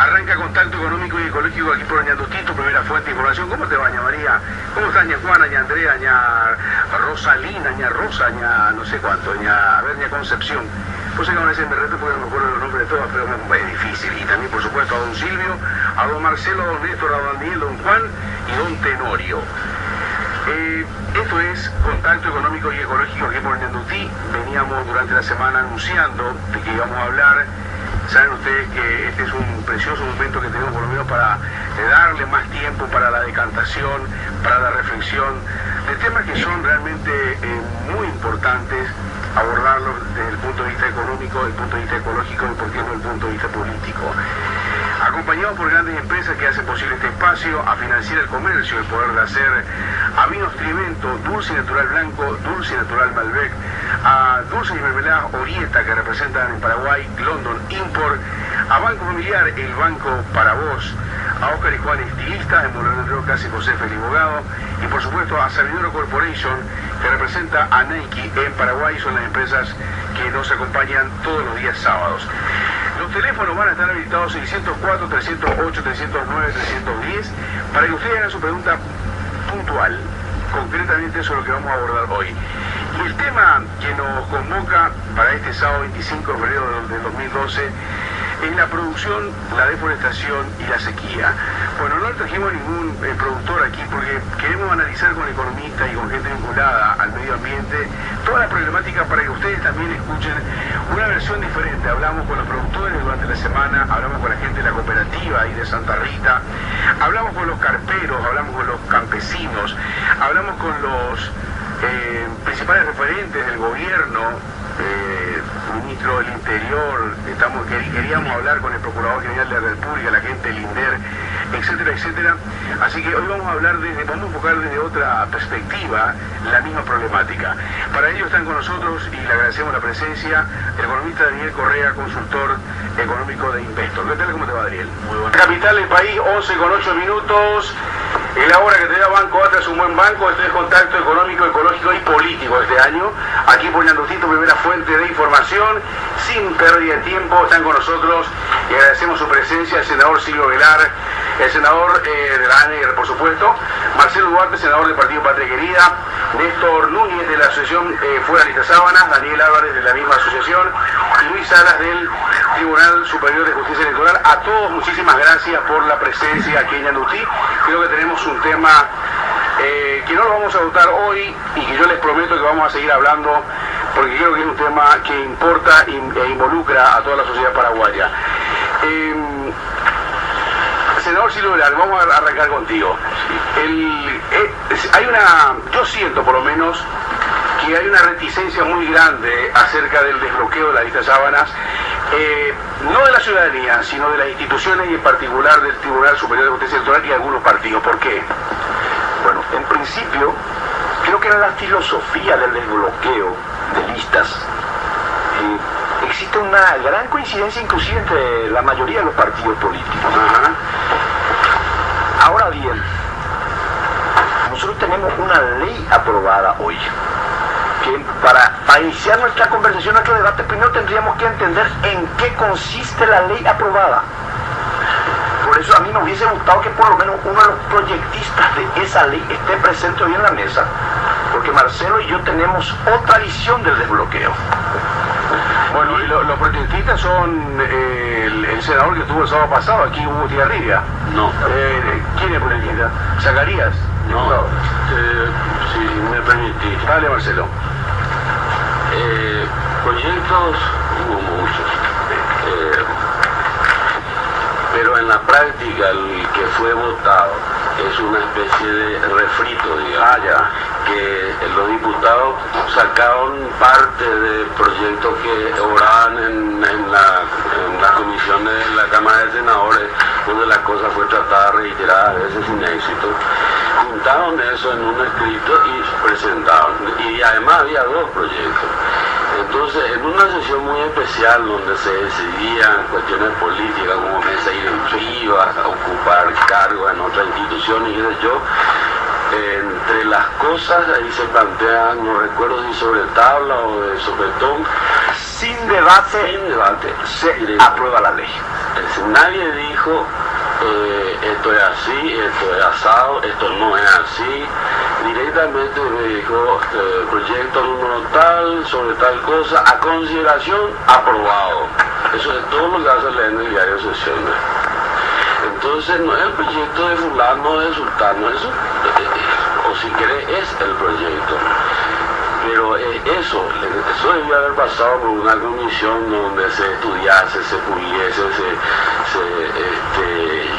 Arranca Contacto Económico y Ecológico aquí por Ñandutí, tu primera fuente de información. ¿Cómo te va, ña María? ¿Cómo estás, ña Juana, ña Andrea, ña Rosalina, ña Rosa, ña no sé cuánto, ña Concepción? Pues que van a decir, me reto porque no me acuerdo los nombres de todas, pero es difícil. Y también, por supuesto, a don Silvio, a don Marcelo, a don Néstor, a don Daniel, don Juan y don Tenorio. Esto es Contacto Económico y Ecológico aquí por Ñandutí. Veníamos durante la semana anunciando de que íbamos a hablar. Saben ustedes que este es un precioso momento que tenemos por lo menos para darle más tiempo para la decantación, para la reflexión de temas que son realmente muy importantes, abordarlos desde el punto de vista económico, desde el punto de vista ecológico y por qué no desde el punto de vista político. Acompañados por grandes empresas que hacen posible este espacio, a financiar el comercio, el poder de hacer a Vinos Trivento, Dulce y Natural Blanco, Dulce y Natural Malbec, a Dulces y Mermeladas Orieta, que representan en Paraguay London Import, a Banco Familiar, el banco para vos, a Oscar y Juan Estilistas, en Moreno de Rocas y José Feliz Bogado, y por supuesto a Sabidoro Corporation, que representa a Nike en Paraguay. Son las empresas que nos acompañan todos los días sábados. Los teléfonos van a estar habilitados 604, 308, 309, 310 para que ustedes hagan su pregunta puntual. Concretamente eso es lo que vamos a abordar hoy. Y el tema que nos convoca para este sábado 25 de febrero del 2012 es la producción, la deforestación y la sequía. Bueno, no trajimos ningún productor aquí porque queremos analizar con economistas y con gente vinculada al medio ambiente toda la problemática para que ustedes también escuchen una versión diferente. Hablamos con los productores durante la semana, hablamos con la gente de la cooperativa y de Santa Rita, hablamos con los carperos, hablamos con los campesinos, hablamos con los principales referentes del gobierno, ministro del Interior, queríamos hablar con el Procurador General de la República, la gente del INDER, etcétera, etcétera. Así que hoy vamos a enfocar desde otra perspectiva la misma problemática. Para ello están con nosotros, y le agradecemos la presencia, el economista Daniel Correa, consultor económico de Investor. ¿Qué tal? ¿Cómo te va, Daniel? Muy bueno. Capital del país, 11:08. Es la hora que te da Banco Atra, es un buen banco. Este es Contacto Económico, Ecológico y Político este año. Aquí por Ñandutí, tu primera fuente de información. Sin pérdida de tiempo, están con nosotros y agradecemos su presencia el senador Silvio Velar, el senador de la ANER, por supuesto, Marcelo Duarte, senador del Partido Patria Querida, Néstor Núñez de la Asociación Fuera Lista Sábanas, Daniel Álvarez de la misma asociación y Luis Salas del Tribunal Superior de Justicia Electoral. A todos muchísimas gracias por la presencia aquí en Ñandutí. Creo que tenemos un tema que no lo vamos a votar hoy y que yo les prometo que vamos a seguir hablando porque creo que es un tema que importa e involucra a toda la sociedad paraguaya. Senador Silvio Velar, vamos a arrancar contigo. Yo siento por lo menos que hay una reticencia muy grande acerca del desbloqueo de la lista Sábanas, no de la ciudadanía, sino de las instituciones y en particular del Tribunal Superior de Justicia Electoral y algunos partidos. ¿Por qué? Bueno, en principio, creo que en la filosofía del desbloqueo de listas existe una gran coincidencia inclusive entre la mayoría de los partidos políticos. Ahora bien, nosotros tenemos una ley aprobada hoy, que para iniciar nuestra conversación, nuestro debate, primero tendríamos que entender en qué consiste la ley aprobada. Por eso a mí me hubiese gustado que por lo menos uno de los proyectistas de esa ley esté presente hoy en la mesa, porque Marcelo y yo tenemos otra visión del desbloqueo. Bueno, y los proyectistas son el senador que estuvo el sábado pasado aquí, Hugo Tigarribia. No. ¿Quién es proyectista? ¿Zacarías? No. Si me permitís. Dale, Marcelo. Proyectos hubo muchos. Pero en la práctica el que fue votado es una especie de refrito, digamos. Que los diputados sacaron parte de proyectos que obraban en las comisiones de la Cámara de Senadores, donde la cosa fue tratada reiteradas veces sin éxito. Juntaron eso en un escrito y presentaron. Y además había dos proyectos. Entonces, en una sesión muy especial donde se decidían cuestiones políticas como mesa directiva, ocupar cargos en otra institución y qué sé yo, entre las cosas ahí se plantean, no recuerdo si sobre tabla o de sopetón, sin debate se aprueba la ley. Nadie dijo esto es así, esto es asado, esto no es así. Directamente me dijo proyecto número tal, sobre tal cosa, a consideración, aprobado. Eso es todo lo que hace leer en el diario de sesiones. Entonces no es el proyecto de fulano, de sultano, eso, o si querés, es el proyecto. Pero eso debió haber pasado por una comisión donde se estudiase, se puliese,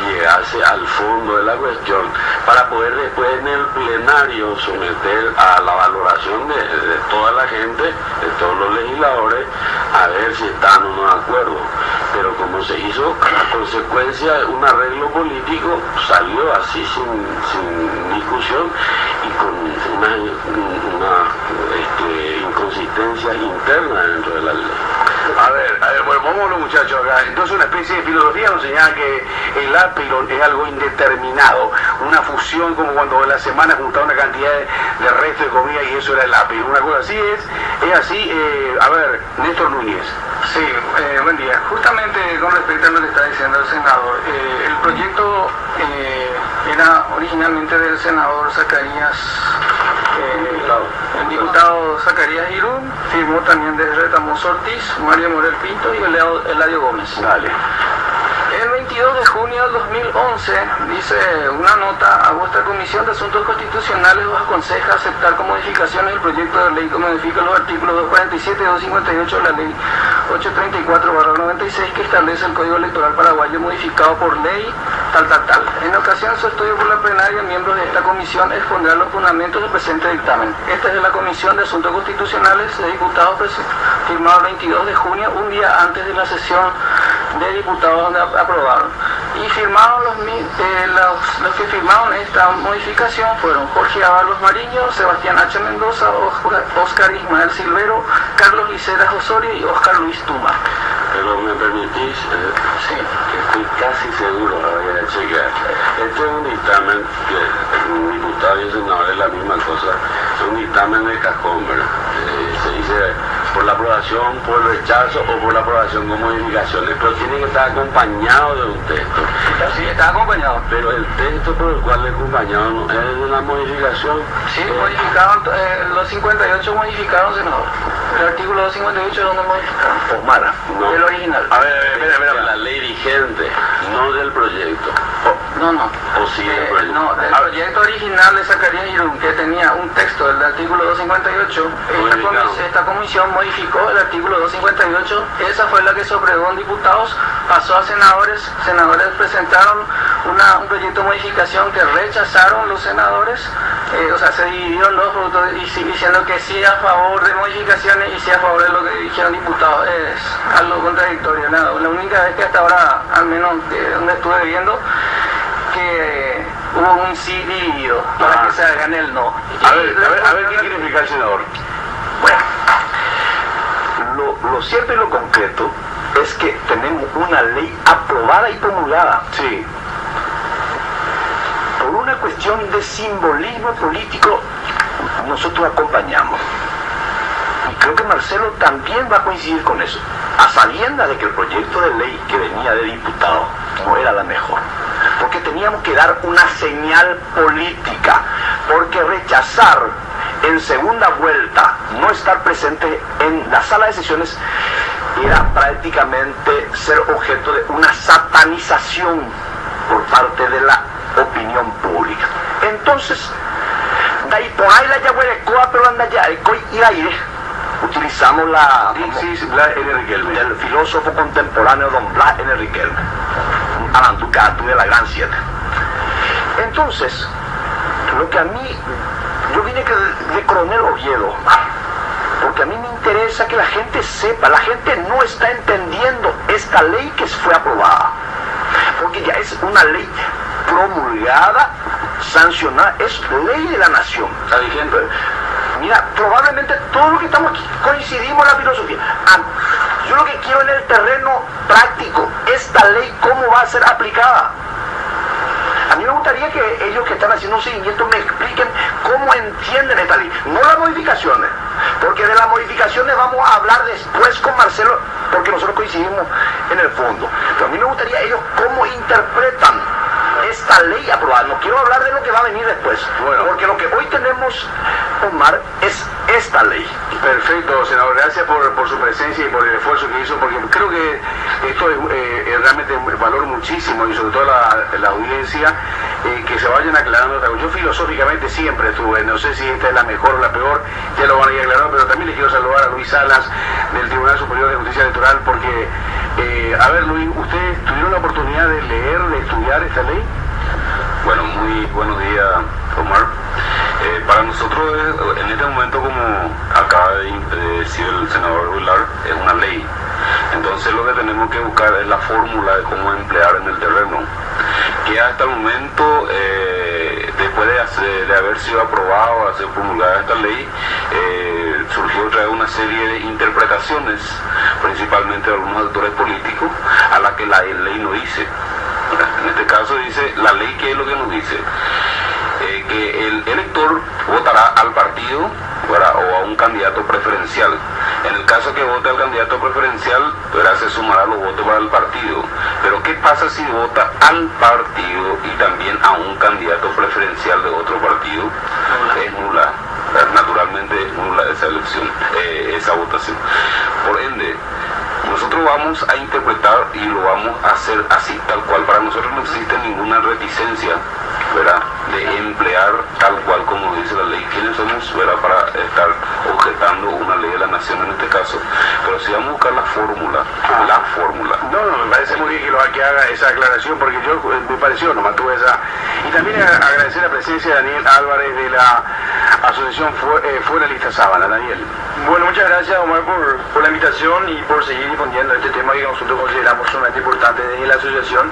llegase al fondo de la cuestión, para poder después en el plenario someter a la valoración de toda la gente, de todos los legisladores, a ver si están o no de acuerdo. Pero como se hizo a consecuencia de un arreglo político, salió así sin discusión y con una inconsistencia interna dentro de la ley. A ver, bueno, vamos los muchachos acá. Entonces una especie de filosofía nos señala que el apilón es algo indeterminado, una fusión como cuando en la semana juntaba una cantidad de resto de comida y eso era el apilón, una cosa así es así. A ver, Néstor Núñez. Sí, buen día. Justamente con respecto a lo que está diciendo el senador, el proyecto era originalmente del senador Zacarías, el diputado Zacarías Irún, firmó también de Retamoso Ortiz, Mario Morel Pinto y Eladio Gómez. Dale. El 22 de junio del 2011 dice una nota: a vuestra Comisión de Asuntos Constitucionales os aconseja aceptar con modificaciones el proyecto de ley que modifica los artículos 247 y 258 de la ley 834/96 que establece el Código Electoral paraguayo modificado por ley tal. En ocasión de su estudio por la plenaria, miembros de esta comisión expondrán los fundamentos del presente dictamen. Esta es de la Comisión de Asuntos Constitucionales de Diputados, firmado el 22 de junio, un día antes de la sesión de diputados donde aprobaron. Y firmaron los que firmaron esta modificación fueron Jorge Ábalos Mariño, Sebastián H. Mendoza, Oscar Ismael Silvero, Carlos Liceras Osorio y Oscar Luis Tuma. Pero me permitís, Sí. estoy casi seguro, voy a chequear. Este es un dictamen que un diputado y el senador es la misma cosa, es un dictamen de cajón, ¿verdad? Se dice por la aprobación, por el rechazo o por la aprobación con modificaciones, pero tiene que estar acompañado de un texto. Sí, está acompañado. Pero el texto por el cual le acompañado no es de la modificación. Sí, modificaron, los 58 modificaron, senador. El artículo 258 es donde modificaron. Omar, No. El original. A ver, De la ley vigente, no del proyecto. No. O sí del proyecto. No, del proyecto original de Zacarías Irún, que tenía un texto del artículo 258, esta comisión modificó el artículo 258, esa fue la que se aprobó en diputados, pasó a senadores presentaron un proyecto de modificación que rechazaron los senadores, o sea, se dividieron los votos diciendo que sí a favor de modificaciones y sí a favor de lo que dijeron diputados. Es algo contradictorio. La única vez que hasta ahora, al menos donde estuve viendo, que hubo un sí dividido para que se hagan el no. a ver, ¿qué quiere explicar el senador? bueno, lo cierto y lo concreto es que tenemos una ley aprobada y promulgada. Sí. Por una cuestión de simbolismo político, nosotros acompañamos. Y creo que Marcelo también va a coincidir con eso, a sabiendas de que el proyecto de ley que venía de diputado no era la mejor. Porque teníamos que dar una señal política, porque rechazar en segunda vuelta, no estar presente en la sala de sesiones, era prácticamente ser objeto de una satanización por parte de la opinión pública. Entonces, utilizamos del filósofo contemporáneo don Blas N. Riquelme, un aranducatu de la Gran Siete. Entonces, lo que a mí, yo vine de Coronel Oviedo, porque a mí me interesa que la gente sepa, la gente no está entendiendo esta ley que fue aprobada, porque ya es una ley promulgada, sancionada, es ley de la nación. Está vigente. Mira, probablemente todos los que estamos aquí coincidimos en la filosofía. Yo lo que quiero en el terreno práctico, esta ley, ¿cómo va a ser aplicada? A mí me gustaría que ellos que están haciendo un seguimiento me expliquen cómo entienden esta ley, no las modificaciones, porque de las modificaciones vamos a hablar después con Marcelo, porque nosotros coincidimos en el fondo. Pero a mí me gustaría ellos cómo interpretan esta ley aprobada. No quiero hablar de lo que va a venir después, Bueno. porque lo que hoy tenemos, Omar, es esta ley. Perfecto, senador. Gracias por su presencia y por el esfuerzo que hizo, porque creo que esto es realmente valor muchísimo, y sobre todo la audiencia, que se vayan aclarando. Yo filosóficamente siempre estuve, no sé si esta es la mejor o la peor, ya lo van a ir aclarando, pero también le quiero saludar a Luis Salas del Tribunal Superior de Justicia Electoral, porque, a ver, Luis, ¿ustedes tuvieron la oportunidad de leer, de estudiar esta ley? Bueno, muy buenos días, Omar. Para nosotros, en este momento, como acaba de decir el senador Vilar, es una ley. Entonces lo que tenemos que buscar es la fórmula de cómo emplear en el terreno. Que hasta el momento, después de haber sido aprobado, haber promulgada esta ley, surgió otra vez una serie de interpretaciones, principalmente de algunos actores políticos, a la que la ley no dice. En este caso dice, la ley, ¿qué es lo que nos dice? Que el elector votará al partido, ¿verdad?, o a un candidato preferencial. En el caso que vote al candidato preferencial, ¿verdad?, se sumará los votos para el partido. Pero ¿qué pasa si vota al partido y también a un candidato preferencial de otro partido? Es nula. Naturalmente es nula esa elección, esa votación. Por ende, nosotros vamos a interpretar y lo vamos a hacer así, tal cual. Para nosotros no existe ninguna reticencia, ¿verdad?, de emplear tal cual como dice la ley. ¿Quiénes somos, verdad?, para estar objetando una ley de la nación en este caso? Pero si vamos a buscar la fórmula, No, me parece muy bien que haga esa aclaración, porque yo me pareció, no mantuve esa. Y también agradecer la presencia de Daniel Álvarez de la Asociación Fuera Lista Sábana. Daniel. Bueno, muchas gracias, Omar, por la invitación y por seguir difundiendo este tema que nosotros consideramos sumamente importante desde la asociación.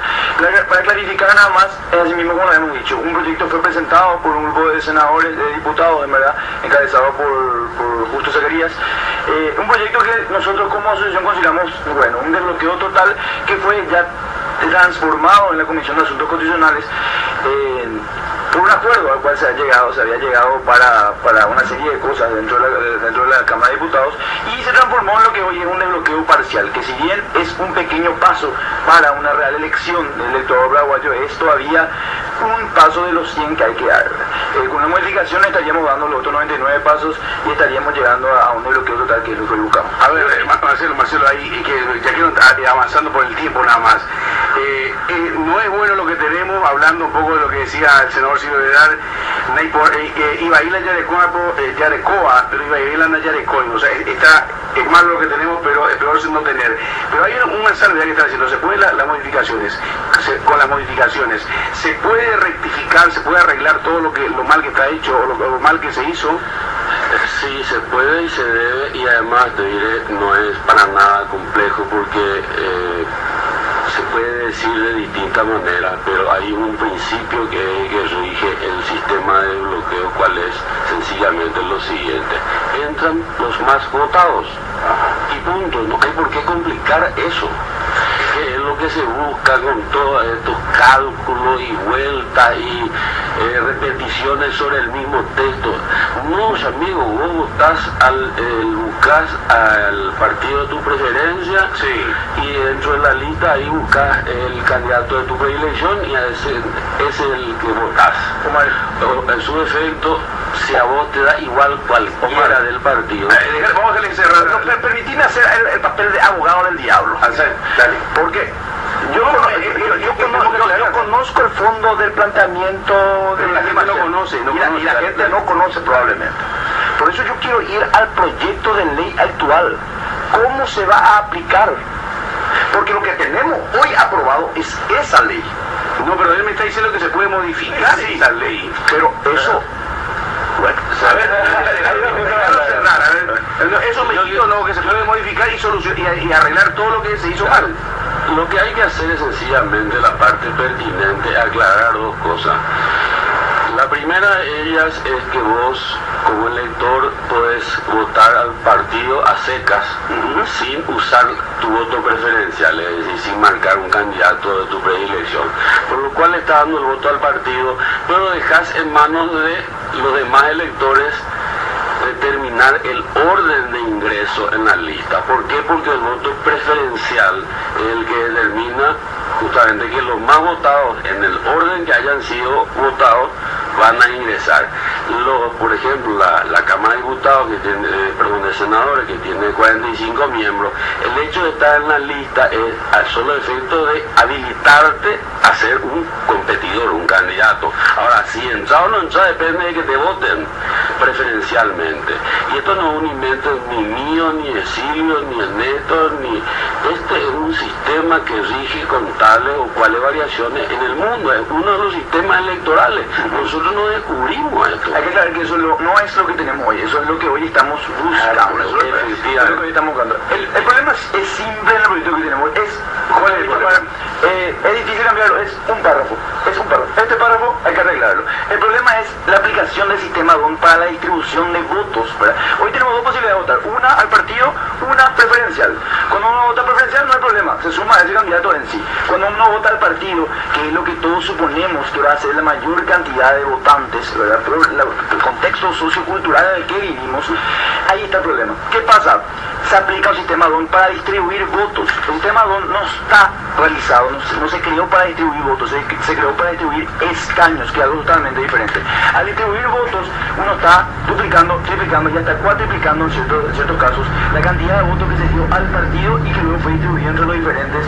Para clarificar nada más, así mismo como lo hemos dicho, un proyecto fue presentado por un grupo de senadores, de diputados, en verdad, encabezado por Justo Zacarías. Un proyecto que nosotros como asociación consideramos, bueno, un desbloqueo total, que fue ya transformado en la Comisión de Asuntos Constitucionales por un acuerdo al cual se había llegado para una serie de cosas dentro de la Cámara de Diputados, y se transformó en lo que hoy es un desbloqueo parcial, que si bien es un pequeño paso para una real elección del electorado paraguayo, es todavía un paso de los 100 que hay que dar. Con una modificación estaríamos dando los otros 99 pasos y estaríamos llegando a un desbloqueo total, que es lo que buscamos. A ver, Marcelo, ahí, que ya quiero avanzando por el tiempo nada más. No es bueno lo que tenemos, hablando un poco de lo que decía el senador Silvio Vedar, Ibaila Yarecoa, pero Ibaila no Yarecoy, o sea, es malo lo que tenemos, pero es peor no tener. Pero hay una salvedad que está diciendo, se puede con las modificaciones, se puede rectificar, se puede arreglar todo lo mal que está hecho, o lo mal que se hizo. Sí, se puede y se debe, y además te diré, no es para nada complejo, porque se puede decir de distintas maneras, pero hay un principio que rige el sistema de bloqueo, cual es sencillamente lo siguiente: entran los más votados y punto. No hay por qué complicar eso, que es lo que se busca con todos estos cálculos y vueltas y repeticiones sobre el mismo texto. No, amigo, vos buscas al partido de tu preferencia, Sí. y dentro de la lista ahí buscas el candidato de tu predilección, y ese es el que votás. En su defecto, si a vos te da igual cualquiera del partido. Vamos a dejarle cerrar. Permitime hacer el papel de abogado del diablo. Dale. Porque yo conozco el fondo del planteamiento de la gente no conoce, y la gente no conoce probablemente. Por eso yo quiero ir al proyecto de ley actual. ¿Cómo se va a aplicar? Porque lo que tenemos hoy aprobado es esa ley. No, pero él me está diciendo que se puede modificar esa ley. Pero eso... Bueno, Eso me dijo, no, que se puede modificar y arreglar todo lo que se hizo mal. Lo que hay que hacer es sencillamente la parte pertinente, aclarar dos cosas. La primera de ellas es que vos, como elector, podés votar al partido a secas, sin usar tu voto preferencial, es decir, sin marcar un candidato de tu predilección. Por lo cual estás dando el voto al partido, pero dejas en manos de los demás electores determinar el orden de ingreso en la lista. ¿Por qué? Porque el voto preferencial es el que determina justamente que los más votados en el orden que hayan sido votados van a ingresar. Por ejemplo, la Cámara de Diputados, de senadores, que tiene 45 miembros, el hecho de estar en la lista es al solo efecto de habilitarte a ser un competidor, un candidato. Ahora, si entra o no entra depende de que te voten preferencialmente. Y esto no es un invento ni mío, ni de Silvio, ni de Néstor, ni... Este es un sistema que rige con tales o cuales variaciones en el mundo. Es uno de los sistemas electorales. Nosotros no descubrimos esto. Hay que saber que eso no es lo que tenemos hoy, eso es lo que hoy estamos buscando. Eso es lo que hoy estamos buscando. El problema es simple en el proyecto que tenemos. Es difícil cambiarlo, es un párrafo. Este párrafo hay que arreglarlo. El problema es la aplicación del sistema DON para la distribución de votos, ¿verdad? Hoy tenemos dos posibilidades de votar, una al partido, una preferencial. Cuando uno vota preferencial no hay problema, se suma a ese candidato en sí. Cuando uno vota al partido, que es lo que todos suponemos que va a ser la mayor cantidad de votantes, ¿verdad? Pero el contexto sociocultural en el que vivimos, ahí está el problema. ¿Qué pasa? Se aplica un sistema DON para distribuir votos. El sistema DON no está realizado, no se creó para distribuir votos, se creó para distribuir escaños, que es algo totalmente diferente. Al distribuir votos, uno está duplicando, triplicando y hasta cuatriplicando en ciertos casos la cantidad de votos que se dio al partido y que luego fue distribuido entre los diferentes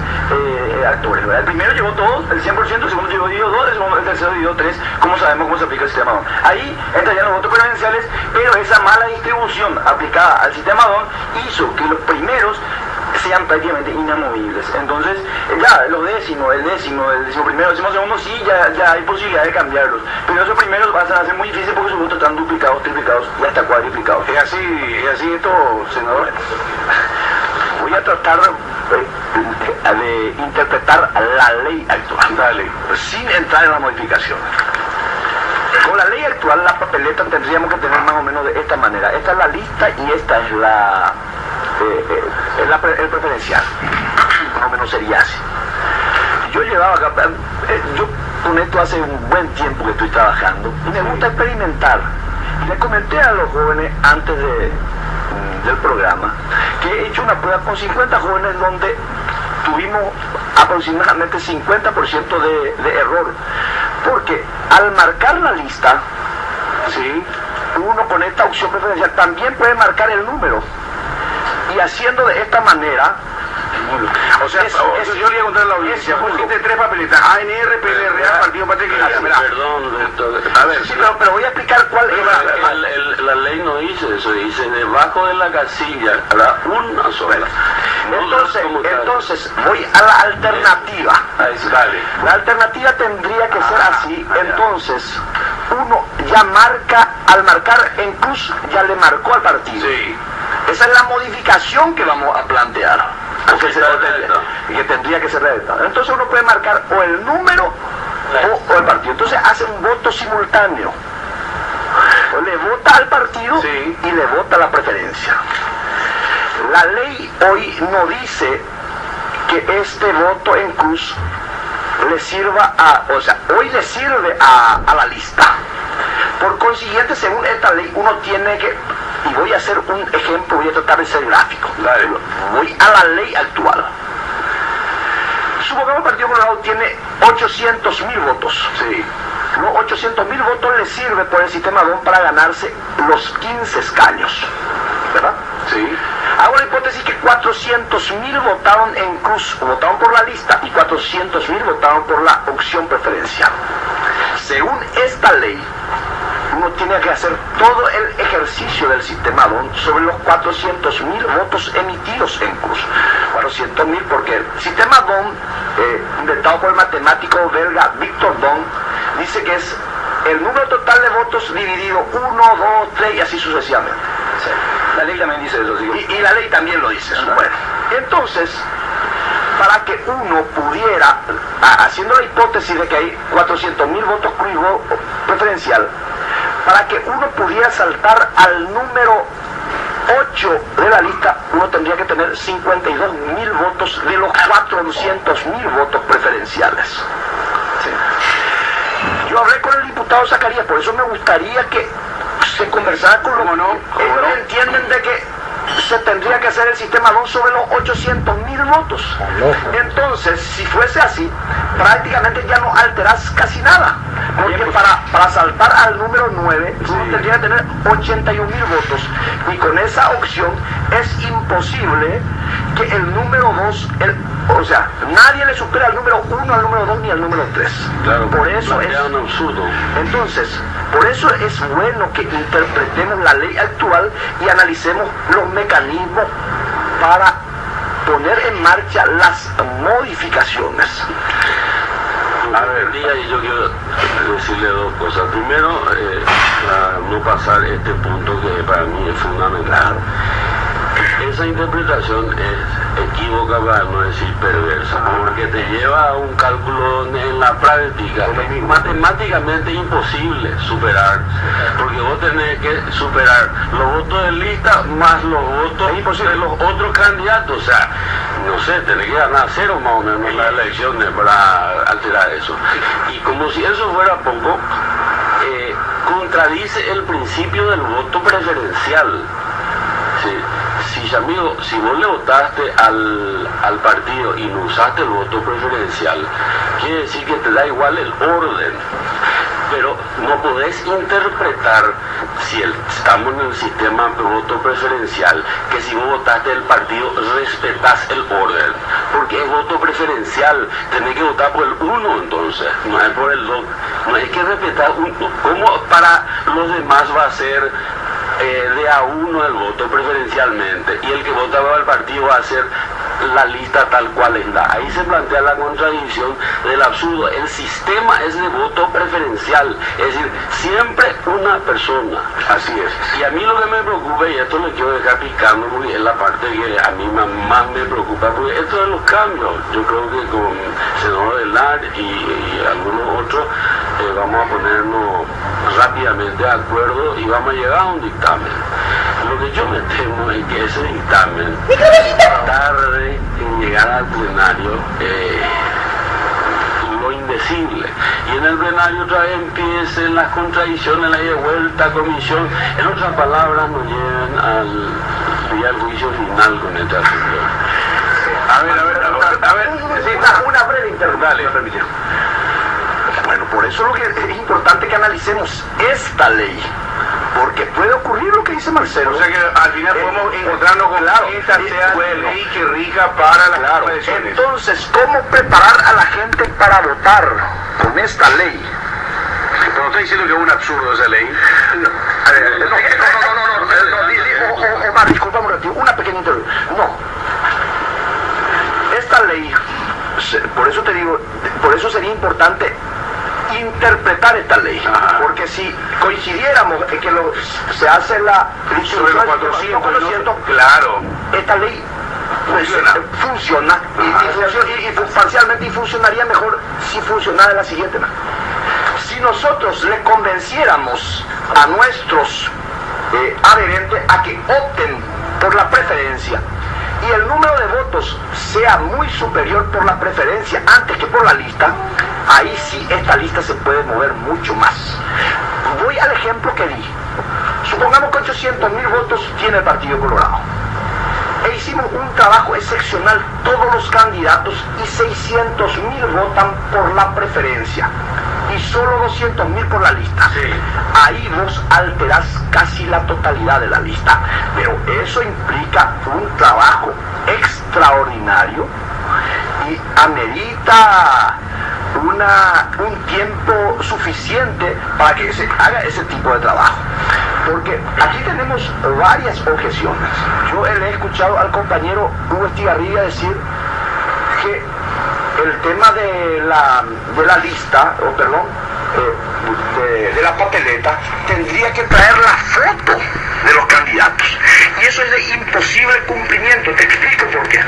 actores, ¿verdad? El primero llevó todos, el 100%, el segundo dio 2, el tercero dio 3, como sabemos cómo se aplica el sistema DON. Ahí entrarían los votos preferenciales, pero esa mala distribución aplicada al sistema DON hizo que los primeros sean prácticamente inamovibles. Entonces, ya los décimos, el décimo primero, el décimo segundo, sí, ya hay posibilidad de cambiarlos. Pero esos primeros van a ser muy difíciles porque sus votos están duplicados, triplicados y hasta cuadriplicados. Es así esto, senador. Voy a tratar de interpretar la ley actual. Dale. Sin entrar en la modificación. Con la ley actual, la papeleta tendríamos que tener más o menos de esta manera. Esta es la lista y esta es el preferencial. Más o menos sería así. Yo llevaba acá, yo con esto hace un buen tiempo que estoy trabajando y me gusta experimentar. Y le comenté a los jóvenes antes del programa que he hecho una prueba con 50 jóvenes donde tuvimos aproximadamente 50% de error. Porque al marcar la lista, ¿sí?, uno con esta opción preferencial también puede marcar el número. Y haciendo de esta manera, o sea, yo le voy a contar a la audiencia, pusiste 3 papeletas, ANR, PLRA, Partido Patria y Libertad. Perdón, a ver, sí, pero voy a explicar cuál es la ley no dice eso, dice debajo de la casilla habrá una sola. Entonces voy a la alternativa. La alternativa tendría que ser así. Entonces uno ya marca, al marcar en cruz ya le marcó al partido. Sí. Esa es la modificación que vamos a plantear, que tendría que ser redactada. Entonces uno puede marcar o el número o el partido. Entonces hace un voto simultáneo. O le vota al partido, sí, y le vota la preferencia. La ley hoy no dice que este voto en cruz le sirva hoy le sirve a la lista. Por consiguiente, según esta ley, uno tiene que, y voy a hacer un ejemplo, voy a tratar de ser gráfico. Voy a la ley actual. Supongamos que el Partido Colorado tiene 800.000 votos. Sí. Los 800.000 votos le sirve por el sistema DON para ganarse los 15 escaños. ¿Verdad? Sí. Hago la hipótesis que 400.000 votaron en cruz, votaron por la lista, y 400.000 votaron por la opción preferencial. Según esta ley, uno tiene que hacer todo el ejercicio del sistema DON sobre los 400.000 votos emitidos en cruz. 400.000 porque el sistema DON, inventado por el matemático belga Victor Don, dice que es el número total de votos dividido 1, 2, 3 y así sucesivamente. Sí. La ley también dice eso, ¿sí? Y la ley también lo dice. Bueno, entonces, para que uno pudiera, haciendo la hipótesis de que hay 400.000 votos preferencial, para que uno pudiera saltar al número 8 de la lista, uno tendría que tener 52.000 votos de los 400.000 votos preferenciales. Sí. Yo hablé con el diputado Zacarías, por eso me gustaría que se conversaba con los... Ellos entienden de que se tendría que hacer el sistema 2 sobre los 800.000 votos. Entonces, si fuese así, prácticamente ya no alteras casi nada. Porque para saltar al número 9, uno tendría que tener 81.000 votos. Y con esa opción es imposible que el número 2, o sea, nadie le supera al número 1, al número 2 ni al número 3. Claro, por eso es un absurdo. Entonces, por eso es bueno que interpretemos la ley actual y analicemos los mecanismos para poner en marcha las modificaciones. A ver, yo quiero decirle dos cosas. Primero, no pasar este punto que para mí es fundamental. Esa interpretación es equívoca, para no decir perversa, porque te lleva a un cálculo en la práctica matemáticamente imposible superar, porque vos tenés que superar los votos de lista más los votos de los otros candidatos. O sea, no sé, tenés que ganar 0 más o menos las elecciones para alterar eso. Y como si eso fuera poco, contradice el principio del voto preferencial. Si, amigo, si vos le votaste al partido y no usaste el voto preferencial, quiere decir que te da igual el orden. Pero no podés interpretar, si estamos en el sistema de voto preferencial, que si vos votaste el partido, respetás el orden. Porque es voto preferencial, tenés que votar por el 1 entonces, no es por el 2. No hay que respetar uno. ¿Cómo para los demás va a ser de a uno el voto preferencialmente? Y el que vota por el partido va a ser la lista tal cual está. Ahí se plantea la contradicción del absurdo. El sistema es de voto preferencial, es decir, siempre una persona. Así es. Y a mí lo que me preocupa, y esto lo quiero dejar picando porque es la parte que a mí más me preocupa, porque esto de los cambios, yo creo que con el senador Delar y algunos otros vamos a ponernos rápidamente de acuerdo y vamos a llegar a un dictamen. Lo que yo me temo es que ese dictamen tarde en llegar al plenario lo indecible, y en el plenario otra vez empiecen las contradicciones, la ida de vuelta a comisión, en otras palabras nos lleven al juicio final con este asunto. A ver, una breve intervención. Bueno, por eso lo que es importante que analicemos esta ley, porque puede ocurrir lo que dice Marcelo. O sea que al final podemos encontrarnos con esta sea ley que rija para las elecciones. Entonces, ¿cómo preparar a la gente para votar con esta ley? Pero está diciendo que es un absurdo esa ley. Omar, disculpame un ratito, una pequeña intervención. No. Esta ley, por eso te digo, por eso sería importante interpretar esta ley, porque si coincidiéramos en que se hace la sobre los 400, claro, esta ley funciona y parcialmente, y funcionaría mejor si funcionara de la siguiente manera. Si nosotros le convenciéramos a nuestros adherentes a que opten por la preferencia y el número de votos sea muy superior por la preferencia antes que por la lista, ahí sí esta lista se puede mover mucho más. Voy al ejemplo que di. Supongamos que 800.000 votos tiene el Partido Colorado. E hicimos un trabajo excepcional todos los candidatos y 600.000 votan por la preferencia y solo 200.000 por la lista. Sí. Ahí vos alterás casi la totalidad de la lista, pero eso implica un trabajo extraordinario y amerita un tiempo suficiente para que se haga ese tipo de trabajo. Porque aquí tenemos varias objeciones. Yo le he escuchado al compañero Hugo Estigarribia decir que el tema de la lista, de la papeleta, tendría que traer la foto de los candidatos. Y eso es de imposible cumplimiento. Te explico por qué.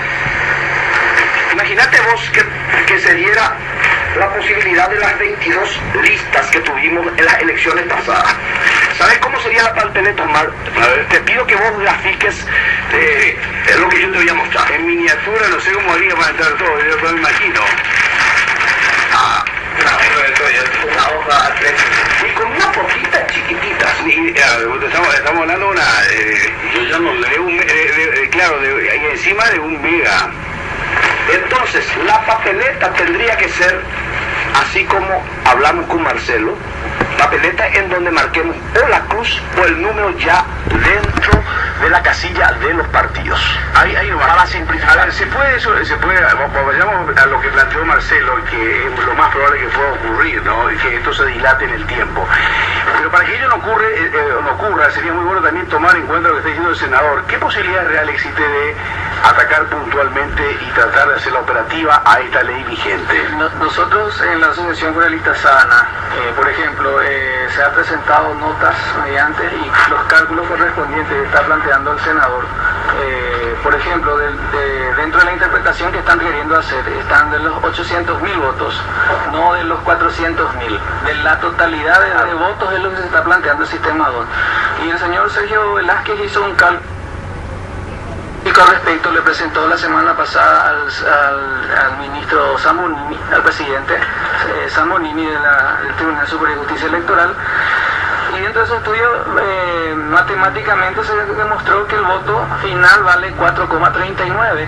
Imagínate vos que se diera la posibilidad de las 22 listas que tuvimos en las elecciones pasadas. ¿Sabes cómo sería la papeleta, Omar? Te pido que vos grafiques lo que yo te voy a mostrar. En miniatura, no sé cómo haría para entrar todo, yo me imagino. Una hoja A3 y con una hojita chiquitita. estamos hablando de Yo ya no leo. y encima de un mega. Entonces, la papeleta tendría que ser, así como hablamos con Marcelo, papeleta en donde marquemos o la cruz o el número ya dentro de la casilla de los partidos. Ahí va. Para simplificar. A ver, se puede, vayamos a lo que planteó Marcelo, que es lo más probable que pueda ocurrir, ¿no? Y que esto se dilate en el tiempo. Pero para que ello no ocurra, sería muy bueno también tomar en cuenta lo que está diciendo el senador. ¿Qué posibilidad real existe de atacar puntualmente y tratar de hacerla operativa a esta ley vigente? Nosotros en la Asociación Federalista Sana, por ejemplo, se ha presentado notas mediante y los cálculos correspondientes que está planteando el senador. Por ejemplo, dentro de la interpretación que están queriendo hacer, están de los 800.000 votos, no de los 400.000. De la totalidad de votos es lo que se está planteando el sistema 2. Y el señor Sergio Velázquez hizo un cálculo y con respecto le presentó la semana pasada al ministro Zambonini, al presidente Zambonini del Tribunal Superior de Justicia Electoral, y dentro de ese estudio matemáticamente se demostró que el voto final vale 4,39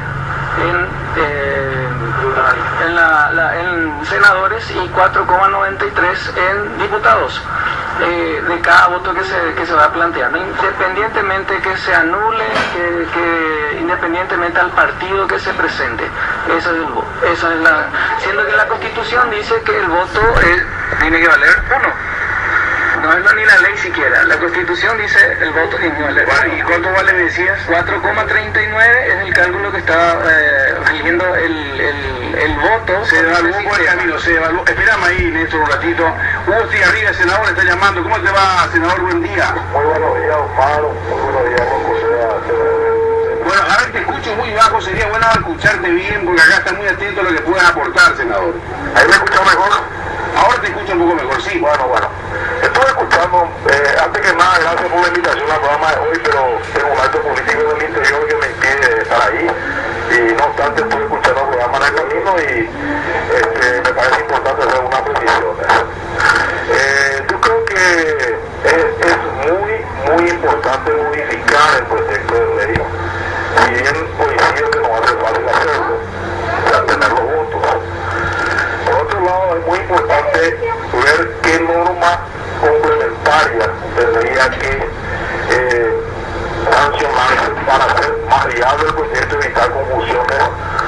en senadores y 4,93 en diputados. De cada voto que se va a plantear, independientemente que se anule, independientemente al partido que se presente. Siendo que la Constitución dice que el voto tiene que valer 1. No es ni la ley siquiera. La Constitución dice el voto tiene que valer 1. ¿Y cuánto vale, me decías? 4,39 es el cálculo que está saliendo el voto. Se evaluó por el camino, se evaluó. Espérame ahí, Néstor, un ratito. Hugo Stigarribia, senador, está llamando. ¿Cómo te va, senador? Buen día. Muy buenos días, Omar. Muy buenos días, Bueno, a ver, te escucho muy bajo. Sería bueno escucharte bien, porque acá está muy atento a lo que puedas aportar, senador. ¿Ahí me escuchas mejor? Ahora te escucho un poco mejor, sí. Bueno. Estuve escuchando, antes que nada, gracias por la invitación al programa de hoy, pero tengo un acto político del interior que me impide estar ahí. Y no obstante, estuve escuchando el programa en el camino y me parece importante hacer una precisión. Yo creo que es muy importante modificar el proyecto de ley. Si bien coincido que no va a ser fácil hacerlo, para tener los votos. Por otro lado, es muy importante ver qué norma complementaria tendría que sancionarse para hacer más viable el proyecto y evitar confusiones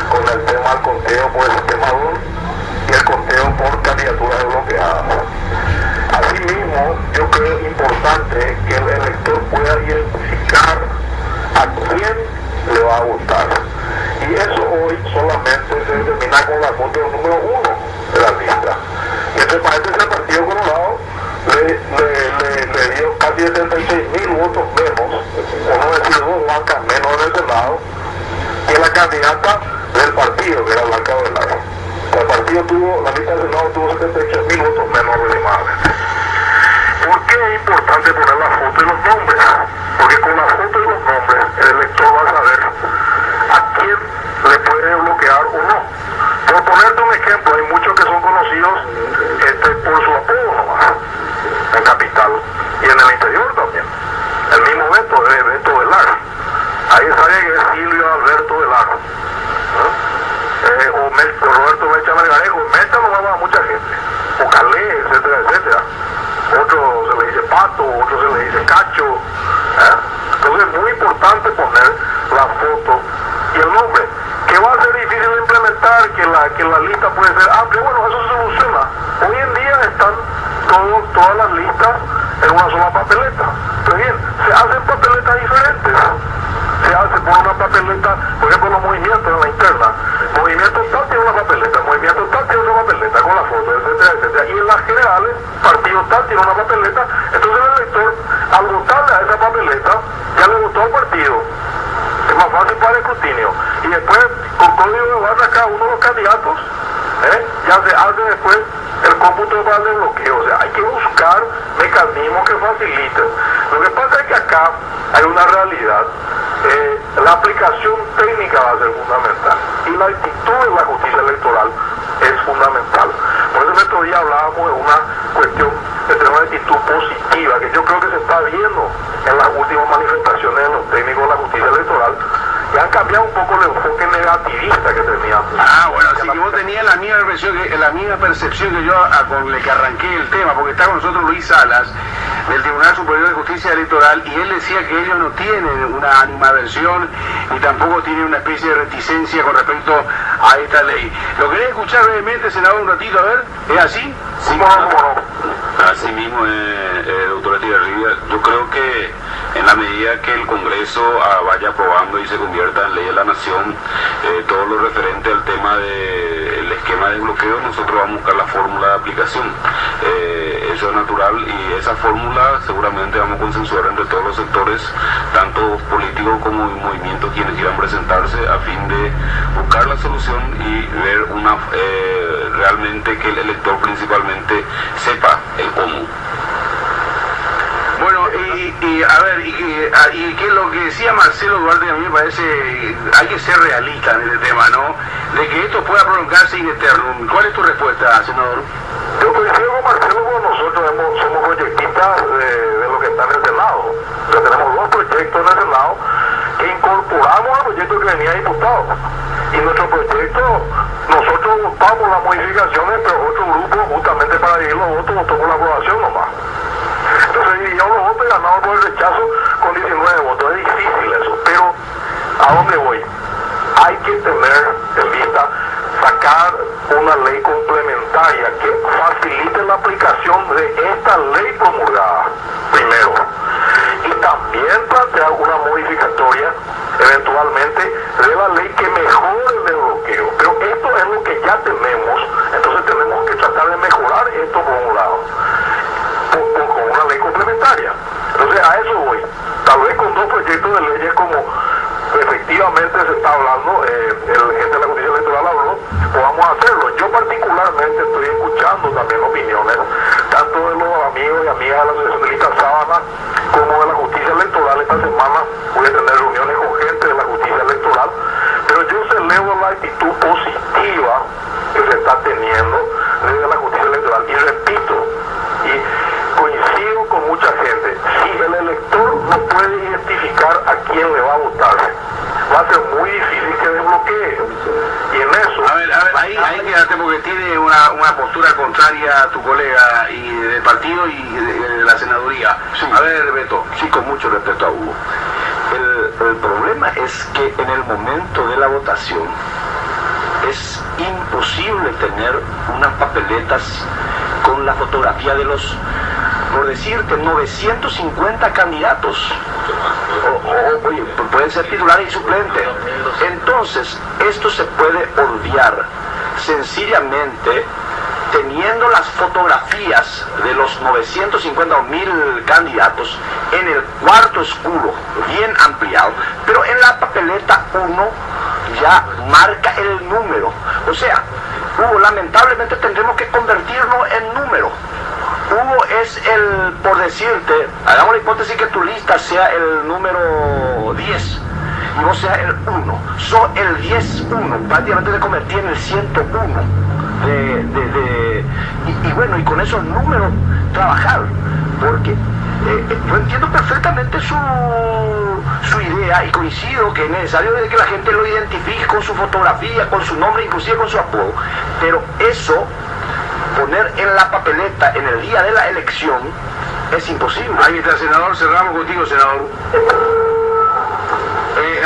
con el tema del conteo por el sistema 2 y el conteo por candidaturas bloqueadas. Asimismo, yo creo importante que el elector pueda identificar a quién le va a votar. Y eso hoy solamente se determina con la foto número 1 de la lista. Y este parece que el Partido Colorado le dio casi 76.000 votos menos, por no decir 2 bancas menos en el Senado, que la candidata del partido, que era Blanca Velasco. El partido la lista del Senado tuvo 78.000 votos menos redimables. ¿Por qué es importante poner la foto y los nombres? Porque con la foto y los nombres el elector va a saber a quién le puede bloquear o no. Por ponerte un ejemplo, hay muchos que son conocidos por su apodo nomás, en Capital y en el interior también. El mismo Beto Velar. Ahí sabe que es Silvio Alberto Velar. O Roberto Mecha Melgarejo. Mecha lo va a mucha gente. O Calé, etcétera, etcétera. Otro se le dice Pato, otro se le dice Cacho. Entonces es muy importante poner la foto y el nombre, que va a ser difícil de implementar, que la lista puede ser amplia. Bueno, eso se soluciona. Hoy en día están todas las listas en una sola papeleta. Pero bien, se hacen papeletas diferentes. Se hace por una papeleta, por ejemplo, los movimientos en la interna. Movimiento tal tiene una papeleta, movimiento tal tiene una papeleta con la foto, etcétera, etcétera. Y en las generales, partido tal tiene una papeleta. Entonces el elector, al votarle a esa papeleta, ya le votó al partido. Es más fácil para el escrutinio. Y después, con código de barra cada uno de los candidatos, ya se hace después el cómputo para el desbloqueo. O sea, hay que buscar mecanismos que faciliten. Lo que pasa es que acá hay una realidad. La aplicación técnica va a ser fundamental y la actitud de la justicia electoral es fundamental. Por eso en estos días hablábamos de una cuestión de tener una actitud positiva, que yo creo que se está viendo en las últimas manifestaciones de los técnicos de la justicia electoral, que han cambiado un poco el enfoque negativista que tenían. Ah, bueno, así que vos tenías la misma percepción que yo con el que arranqué el tema, porque está con nosotros Luis Salas, del Tribunal Superior de Justicia Electoral, y él decía que ellos no tienen una animadversión ni tampoco tienen una especie de reticencia con respecto a esta ley. ¿Lo querés escuchar brevemente, senador, un ratito? A ver, ¿es así? Sí, así mismo, doctora Estigarribia, yo creo que en la medida que el Congreso vaya aprobando y se convierta en ley de la Nación, todo lo referente al tema del esquema de bloqueo, nosotros vamos a buscar la fórmula de aplicación. Eso es natural y esa fórmula seguramente vamos a consensuar entre todos los sectores, tanto políticos como movimientos, quienes quieran presentarse a fin de buscar la solución y ver realmente que el elector principalmente sepa el cómo. Bueno, a ver, y que lo que decía Marcelo Duarte, a mí me parece, hay que ser realista en este tema, ¿no? De que esto pueda prolongarse in eternum. ¿Cuál es tu respuesta, senador? Yo coincido con Marcelo, porque nosotros somos proyectistas de lo que está en el Senado. O sea, tenemos dos proyectos en el Senado que incorporamos al proyecto que venía diputado. Y nuestro proyecto, nosotros votamos las modificaciones, pero otro grupo, justamente para dividir los votos, votó por la aprobación nomás. Entonces dividimos los votos y ganamos por el rechazo con 19 votos. Es difícil eso, pero ¿a dónde voy? Hay que tener en vista sacar una ley complementaria que facilite la aplicación de esta ley promulgada, primero. Y también plantear una modificatoria, eventualmente, de la ley que mejore el desbloqueo. Pero esto es lo que ya tenemos, entonces tenemos que tratar de mejorar esto por un lado, con una ley complementaria. Entonces a eso voy. Tal vez con dos proyectos de leyes como efectivamente se está hablando, el gente de la justicia electoral habló, podamos hacerlo. Yo particularmente estoy escuchando también opiniones, tanto de los amigos y amigas de la Asociación de Lista Sábana, como de la justicia electoral. Esta semana voy a tener reuniones con gente de la justicia electoral, pero yo celebro la actitud positiva que se está teniendo desde la justicia electoral. Y repito, y coincido con mucha gente, si el elector no puede identificar a quién le va a votar, va a ser muy difícil que desbloquee. Y en eso... A ver, ahí quédate, porque tiene una postura contraria a tu colega y del partido y de la senaduría. Sí. A ver, Beto. Sí, con mucho respeto a Hugo. El problema es que en el momento de la votación es imposible tener unas papeletas con la fotografía de los, por decirte, 950 candidatos. Oye, pueden ser titulares y suplentes. Entonces, esto se puede obviar sencillamente teniendo las fotografías de los 950 o 1000 candidatos en el cuarto escudo, bien ampliado, pero en la papeleta 1 ya marca el número. O sea, Hugo, lamentablemente tendremos que convertirnos en número. Hugo es el, por decirte, hagamos la hipótesis que tu lista sea el número 10 y vos seas el 1. Sos el 10-1, prácticamente te convertí en el 101. Y bueno, y con esos números trabajar, porque yo entiendo perfectamente su idea y coincido que es necesario que la gente lo identifique con su fotografía, con su nombre, inclusive con su apodo, pero eso, poner en la papeleta en el día de la elección, es imposible. Ahí está, senador, cerramos contigo, senador.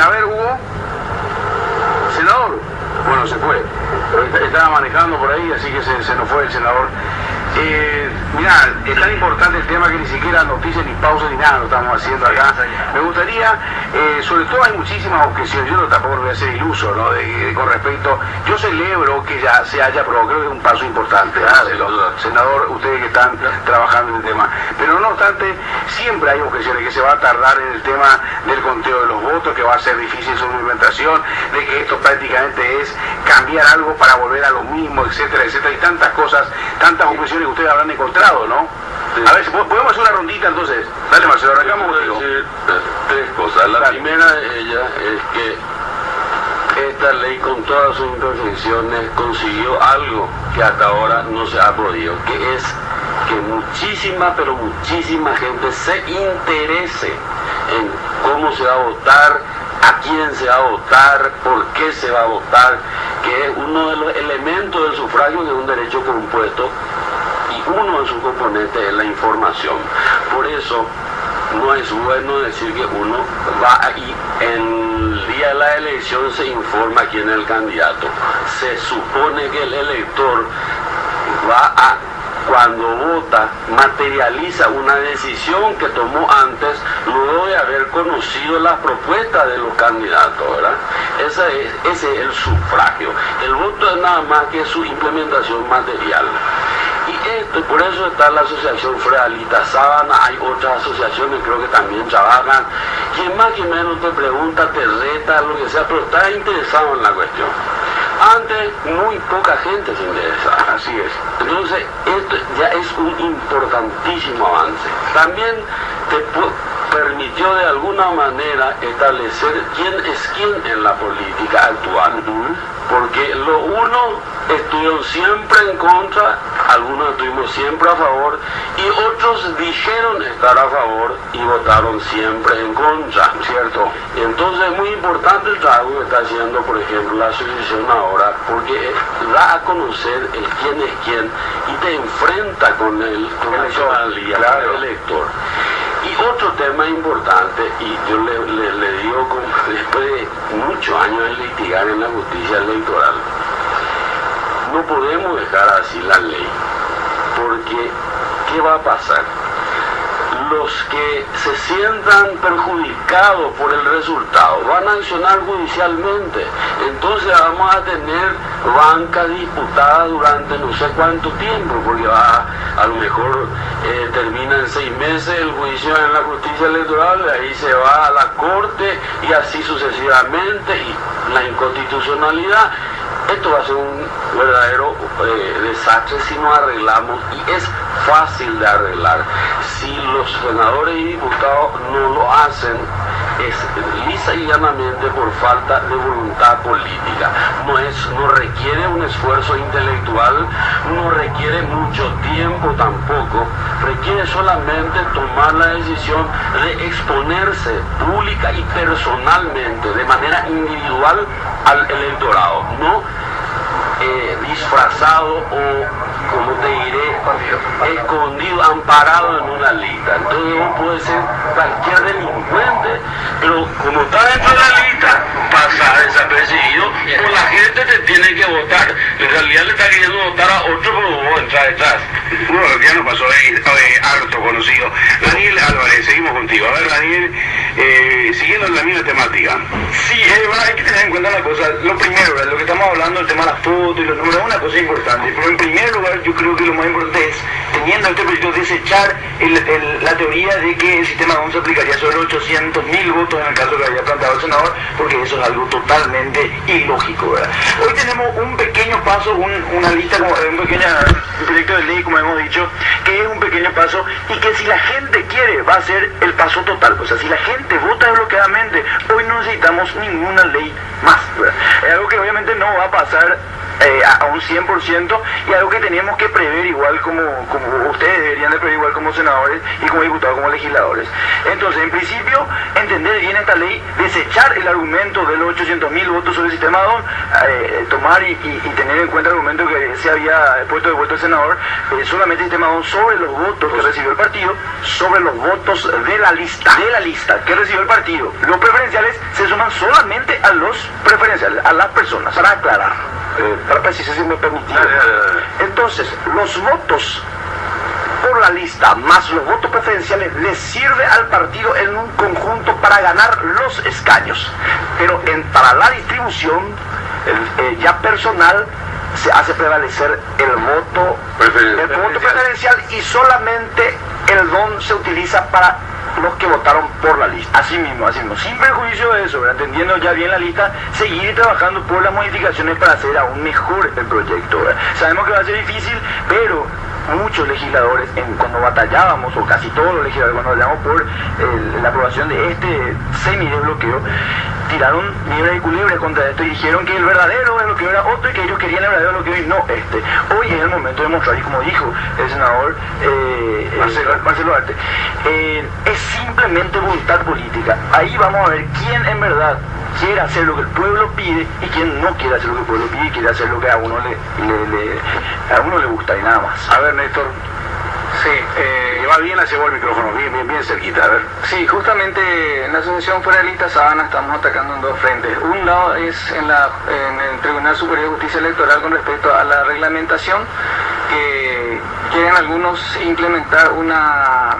A ver, Hugo. Senador. Bueno, se fue. Estaba manejando por ahí, así que se nos fue el senador. Mirá, es tan importante el tema que ni siquiera noticias ni pausas ni nada lo estamos haciendo acá. Me gustaría, sobre todo hay muchísimas objeciones, yo tampoco voy a ser iluso, ¿no? Con respecto, yo celebro que ya se haya aprobado, creo que es un paso importante, senador, ustedes que están trabajando en el tema. Pero no obstante, siempre hay objeciones, que se va a tardar en el tema del conteo de los votos, que va a ser difícil su implementación, de que esto prácticamente es cambiar algo para volver a lo mismo, etcétera, etcétera, y tantas cosas, tantas objeciones que ustedes habrán encontrado, ¿no? Sí. A ver, si podemos hacer una rondita entonces. Dale, Marcelo, arrancamos contigo. Tres cosas. La primera de ellas es que esta ley, con todas sus imperfecciones, consiguió algo que hasta ahora no se ha podido, que es que muchísima, pero muchísima gente se interese en cómo se va a votar, a quién se va a votar, por qué se va a votar, que es uno de los elementos del sufragio, que es un derecho compuesto, y uno de sus componentes es la información. Por eso no es bueno decir que uno va y en el día de la elección se informa quién es el candidato. Se supone que el elector va a, cuando vota, materializa una decisión que tomó antes, luego de haber conocido las propuestas de los candidatos, ¿verdad? Ese es el sufragio. El voto es nada más que su implementación material. Y por eso está la Asociación Federalista Sábana, hay otras asociaciones creo que también trabajan. Quien más que menos te pregunta, te reta, lo que sea, pero está interesado en la cuestión. Antes muy poca gente se interesaba. Así es. Entonces, esto ya es un importantísimo avance. También te permitió de alguna manera establecer quién es quién en la política actual. Porque unos estuvieron siempre en contra, algunos estuvimos siempre a favor, y otros dijeron estar a favor y votaron siempre en contra, ¿cierto? Entonces es muy importante el trabajo que está haciendo, por ejemplo, la asociación ahora, porque da a conocer el quién es quién y te enfrenta con la ciudadanía, claro, el elector. Y otro tema importante, y yo le digo, después de muchos años de litigar en la justicia electoral, no podemos dejar así la ley, porque ¿qué va a pasar? Los que se sientan perjudicados por el resultado van a accionar judicialmente, entonces vamos a tener banca disputada durante no sé cuánto tiempo, porque a lo mejor termina en 6 meses el juicio en la justicia electoral, de ahí se va a la corte y así sucesivamente, y la inconstitucionalidad. Esto va a ser un verdadero desastre si no arreglamos, y es fácil de arreglar. Si los senadores y diputados no lo hacen, es lisa y llanamente por falta de voluntad política. No requiere un esfuerzo intelectual, no requiere mucho tiempo tampoco, requiere solamente tomar la decisión de exponerse pública y personalmente, de manera individual, al electorado, no disfrazado o, como te diré, escondido, amparado en una lista. Entonces uno puede ser cualquier delincuente, pero como está dentro de la lista, pasa desapercibido, o la gente te tiene que votar. En realidad le está queriendo votar a otro, pero vos entras detrás. Bueno, ya nos pasó harto conocido. Daniel Álvarez, seguimos contigo. A ver, Daniel, siguiendo la misma temática. Sí, bueno, hay que tener en cuenta una cosa. Lo primero, ¿verdad? Lo que estamos hablando, el tema de las fotos y los números, es una cosa importante. Pero en primer lugar, yo creo que lo más importante es, teniendo este proyecto, desechar la teoría de que el sistema DON se aplicaría sobre 800.000 votos en el caso que había planteado el senador, porque eso es algo totalmente ilógico, ¿verdad? Hoy tenemos un pequeño paso, una lista, un proyecto de ley, como hemos dicho, que es un pequeño paso y que si la gente quiere va a ser el paso total. O sea, si la gente vota desbloqueadamente, hoy no necesitamos ninguna ley más, ¿verdad? Es algo que obviamente no va a pasar a un 100%, y algo que tenemos que prever igual como ustedes deberían de prever igual como senadores y como diputados, como legisladores. Entonces, en principio, entender bien esta ley, desechar el argumento de los 800.000 votos sobre el sistema DON, tomar y tener en cuenta el argumento que se había puesto de vuelta el senador, solamente el sistema DON sobre los votos que recibió el partido, sobre los votos de la lista que recibió el partido. Los preferenciales se suman solamente a los preferenciales, a las personas, para aclarar. Para precisar, si me permitiera. Entonces, los votos por la lista más los votos preferenciales les sirve al partido en un conjunto para ganar los escaños, pero para la distribución ya personal se hace prevalecer el voto preferencial, y solamente el DON se utiliza para los que votaron por la lista. Así mismo, sin perjuicio de eso, ¿verdad? Entendiendo ya bien la lista, seguir trabajando por las modificaciones para hacer aún mejor el proyecto, ¿verdad? Sabemos que va a ser difícil, pero muchos legisladores, cuando batallábamos, o casi todos los legisladores, cuando batallamos por la aprobación de este semidesbloqueo, tiraron nieve y culebra contra esto y dijeron que el verdadero es lo que era otro y que ellos querían el verdadero lo que hoy no este. Hoy es el momento de mostrar, y como dijo el senador Marcelo Arte, es simplemente voluntad política. Ahí vamos a ver quién en verdad quiere hacer lo que el pueblo pide y quién no quiere hacer lo que el pueblo pide y quiere hacer lo que a uno le gusta y nada más. A ver, Néstor. Sí, lleva bien hacia el micrófono, bien cerquita, a ver. Sí, justamente en la Asociación Federalista Sabana estamos atacando en dos frentes. Un lado es en el Tribunal Superior de Justicia Electoral con respecto a la reglamentación, que quieren algunos implementar una...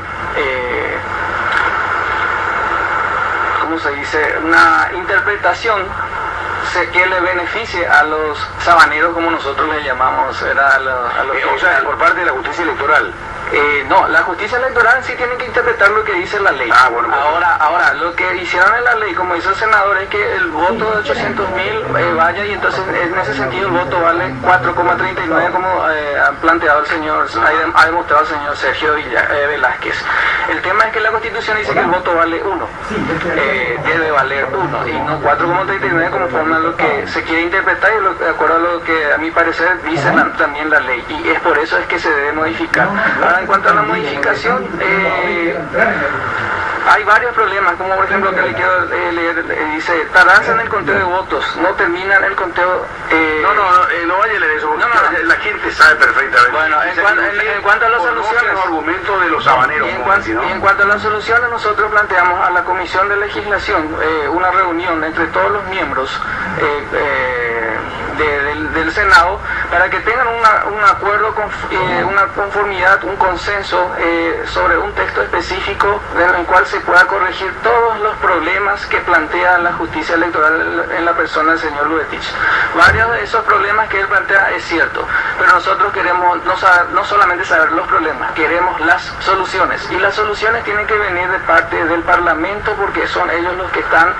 ¿cómo se dice? Una interpretación que le beneficie a los sabaneros, como nosotros le llamamos, ¿verdad? O sea, por parte de la justicia electoral. No, la justicia electoral sí tiene que interpretar lo que dice la ley. Bueno, ahora, lo que hicieron en la ley, como hizo el senador, es que el voto de 800.000 vaya, y entonces en ese sentido el voto vale 4,39, como ha planteado el señor, ha demostrado el señor Sergio Velázquez. El tema es que la Constitución dice que el voto vale 1, debe valer 1 y no 4,39 como forma lo que se quiere interpretar y de acuerdo a lo que a mi parecer dice también la ley, y es por eso es que se debe modificar. Ahora, en cuanto a la modificación, hay varios problemas, como por ejemplo que le quiero leer, dice, tardanza en el conteo de votos, no terminan el conteo... No vaya a leer eso, porque la gente sabe perfectamente. Bueno, en cuanto a las soluciones... los argumentos de los sabaneros. Y en cuanto a las soluciones, nosotros planteamos a la Comisión de Legislación una reunión entre todos los miembros del Senado para que tengan un acuerdo, una conformidad, un consenso sobre un texto específico en el cual se pueda corregir todos los problemas que plantea la justicia electoral en la persona del señor Luetich. Varios de esos problemas que él plantea es cierto, pero nosotros queremos no solamente saber los problemas, queremos las soluciones, y las soluciones tienen que venir de parte del Parlamento, porque son ellos los que están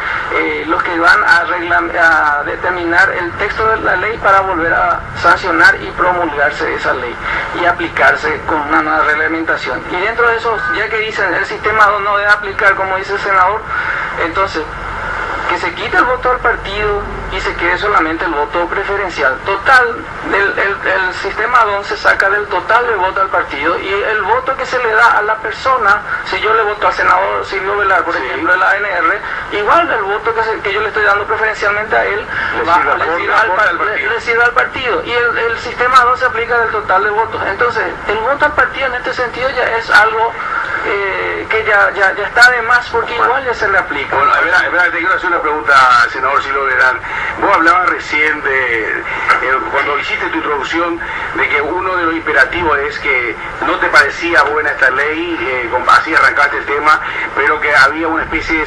los que van a determinar el texto de la ley para volver a sancionar y promulgarse esa ley y aplicarse con una nueva reglamentación. Y dentro de eso, ya que dicen el sistema no debe aplicar como dice el senador, entonces que se quite el voto al partido y se quede solamente el voto preferencial. Total, el sistema DON se saca del total del voto al partido, y el voto que se le da a la persona, si yo le voto al senador Silvio Velar, por ejemplo, de la ANR, igual el voto que yo le estoy dando preferencialmente a él, le sirve al partido, y el sistema DON se aplica del total de votos. Entonces, el voto al partido en este sentido ya es algo que ya está de más, porque igual ya se le aplica. Bueno, te quiero hacer una pregunta, senador Silvio Velar. Vos hablabas recién cuando hiciste tu introducción, de que uno de los imperativos es que no te parecía buena esta ley, así arrancaste el tema, pero que había una especie de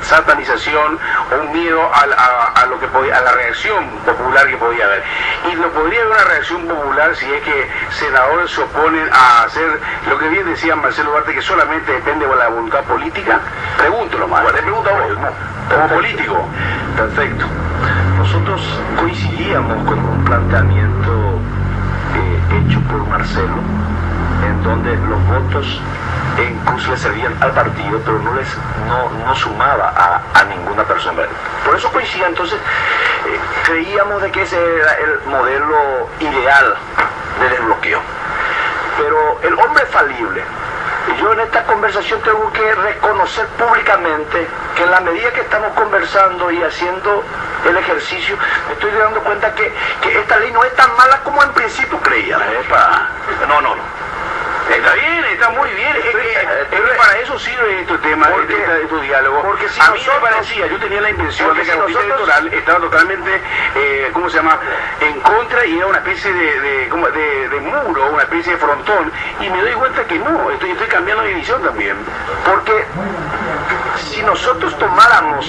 satanización o un miedo a la reacción popular que podía haber. Y no podría haber una reacción popular si es que senadores se oponen a hacer lo que bien decía Marcelo Arte, que solamente depende de la voluntad política. Pregunto nomás, te pregunto a vos, como político. Perfecto. Nosotros coincidíamos con un planteamiento hecho por Marcelo, en donde los votos incluso le servían al partido, pero no sumaba a ninguna persona. Por eso coincidía, entonces creíamos de que ese era el modelo ideal de desbloqueo. Pero el hombre es falible. Y yo en esta conversación tengo que reconocer públicamente que en la medida que estamos conversando y haciendo el ejercicio, me estoy dando cuenta que esta ley no es tan mala como en principio creía. No. Está bien, está muy bien. Para eso sirve este tema, este diálogo. Porque si a mí me parecía, yo tenía la impresión de que la justicia electoral estaba totalmente, ¿cómo se llama?, en contra, y era una especie de muro, una especie de frontón, y me doy cuenta que no, estoy cambiando de visión también. Porque si nosotros tomáramos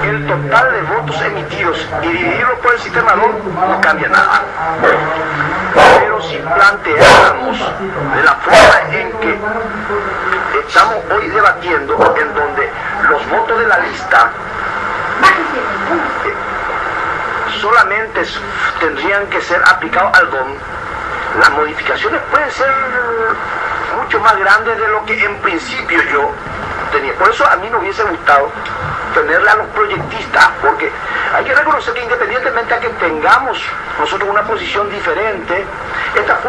el total de votos emitidos y dividirlo por el sistema DON, no cambia nada. Pero si planteáramos de la forma en que estamos hoy debatiendo, en donde los votos de la lista solamente tendrían que ser aplicados al DON, las modificaciones pueden ser mucho más grandes de lo que en principio yo tenía. Por eso a mí me hubiese gustado tenerle a los proyectistas, porque hay que reconocer que independientemente a que tengamos nosotros una posición diferente, esta es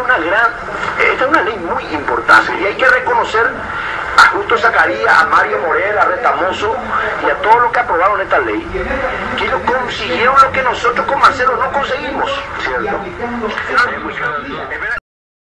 una ley muy importante y hay que reconocer a Justo Zacarías, a Mario Morel, a Retamoso y a todos los que aprobaron esta ley, que ellos consiguieron lo que nosotros con Marcelo no conseguimos, ¿cierto?